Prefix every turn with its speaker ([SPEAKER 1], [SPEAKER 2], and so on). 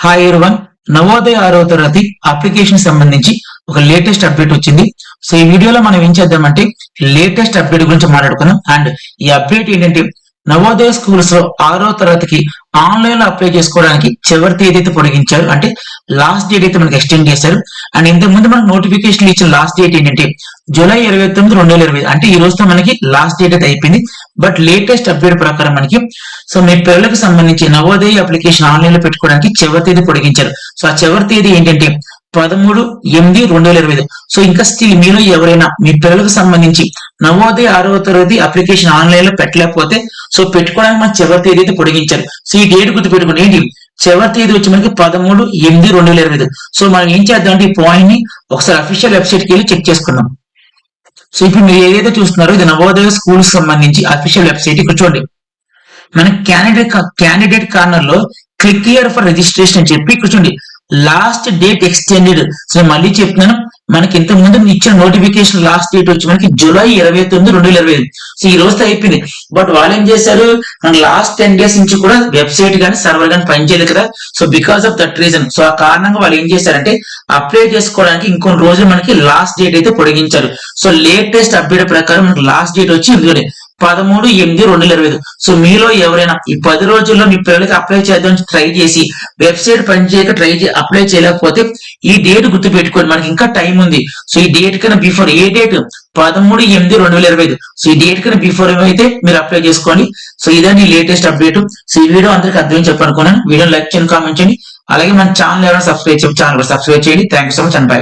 [SPEAKER 1] Hi everyone. Navodaya 6వ తరగతి application సంబంధించి ఒక లేటెస్ట్ అప్డేట్ వచ్చింది. సో ఈ వీడియోలో మనం ఏం చేద్దామంటే లేటెస్ట్ అప్డేట్ గురించి మాట్లాడుకుందాం. అండ్ ఈ అప్డేట్ ఏంటంటే నవోదయ స్కూల్స్ లో 6వ తరగతికి ఆన్లైన్ లో అప్లై చేసుకోవడానికి చివరి తేదీ అయితే పొడిగించారు. అంటే లాస్ట్ డేట్ అయితే మనకి ఎక్స్టెండ్ చేశారు. అండ్ ఇంతకు ముందు మనకు నోటిఫికేషన్ ఇచ్చిన లాస్ట్ డేట్ ఏంటంటే జూలై 29, 2020. అంటే ఈ రోజుతో మనకి లాస్ట్ డేట్ అయితే అయిపోయింది. బట్ లేటెస్ట్ అప్డేట్ ప్రకారం మనకి సో మీ పిల్లలకు సంబంధించి నవోదయ అప్లికేషన్ ఆన్లైన్ లో పెట్టుకోవడానికి చివరి తేదీ పొడిగించారు. సో ఆ చివరి తేదీ ఏంటంటే 13/8/2020. సో ఇంకా స్టిల్ మీలో ఎవరైనా మీ పిల్లలకు సంబంధించి నవోదయ 6వ తరగతి అప్లికేషన్ ఆన్లైన్ లో పెట్టలేకపోతే సో పెట్టుకోవడానికి మన చివరి తేదీ అయితే పొడిగించారు. సో ఈ డేట్ గుర్తు పెట్టుకోండి. ఏంటి చివరి తేదీ వచ్చి మనకి 13/8/2020. సో మనం ఏం చేద్దాం అంటే ఈ పాయింట్ ని ఒకసారి అఫీషియల్ వెబ్సైట్ కి వెళ్ళి చెక్ చేసుకుందాం. సో ఇప్పుడు మీరు ఏదైతే చూస్తున్నారో ఇది నవోదయ స్కూల్ సంబంధించి అఫీషియల్ వెబ్సైట్. ఇక్కడ చూడండి మన క్యాండిడేట్ కార్నర్ లో క్లిక్ హియర్ ఫర్ రిజిస్ట్రేషన్ అని చెప్పి ఇక్కడ చూడండి లాస్ట్ డేట్ ఎక్స్టెండెడ్. సో మళ్ళీ చెప్తున్నాను, మనకి ఇంతకు ముందు ఇచ్చిన నోటిఫికేషన్ లాస్ట్ డేట్ వచ్చి మనకి జూలై 29, 2020. సో ఈ రోజుతో అయిపోయింది. బట్ వాళ్ళు ఏం చేశారు, మన లాస్ట్ 10 days నుంచి కూడా వెబ్సైట్ కానీ సర్వర్ కానీ పనిచేయలేదు కదా. So because of that reason so ఆ కారణంగా వాళ్ళు ఏం చేశారంటే అప్లై చేసుకోవడానికి ఇంకొన్ని రోజులు మనకి లాస్ట్ డేట్ అయితే పొడిగించారు. సో లేటెస్ట్ అప్డేట్ ప్రకారం మనకి లాస్ట్ డేట్ వచ్చి 13/8/2025. సో మీలో ఎవరైనా ఈ 10 రోజుల్లో మీ పిల్లలకి అప్లై చేద్దాం ట్రై చేసి వెబ్సైట్ పనిచేయక అప్లై చేయలేకపోతే ఈ డేట్ గుర్తు పెట్టుకోండి, మనకి ఇంకా టైం ఉంది. సో ఈ డేట్ కన్నా బిఫోర్ ఏ డేట్ 13/8/2025. సో ఈ డేట్ కన్నా బిఫోర్ ఏమైతే మీరు అప్లై చేసుకోండి. సో ఇదండి లేటెస్ట్ అప్డేట్. సో ఈ వీడియో అందరికి అర్థం చెప్పనుకున్నాను. వీడియో లైక్ చేయండి, కామెంట్ చేయండి. అలాగే మన ఛానల్ ఎవరైనా సబ్స్క్రైబ్ చేయండి. ఛానల్ సబ్స్క్రైబ్ చేయండి. Thank you so much and by.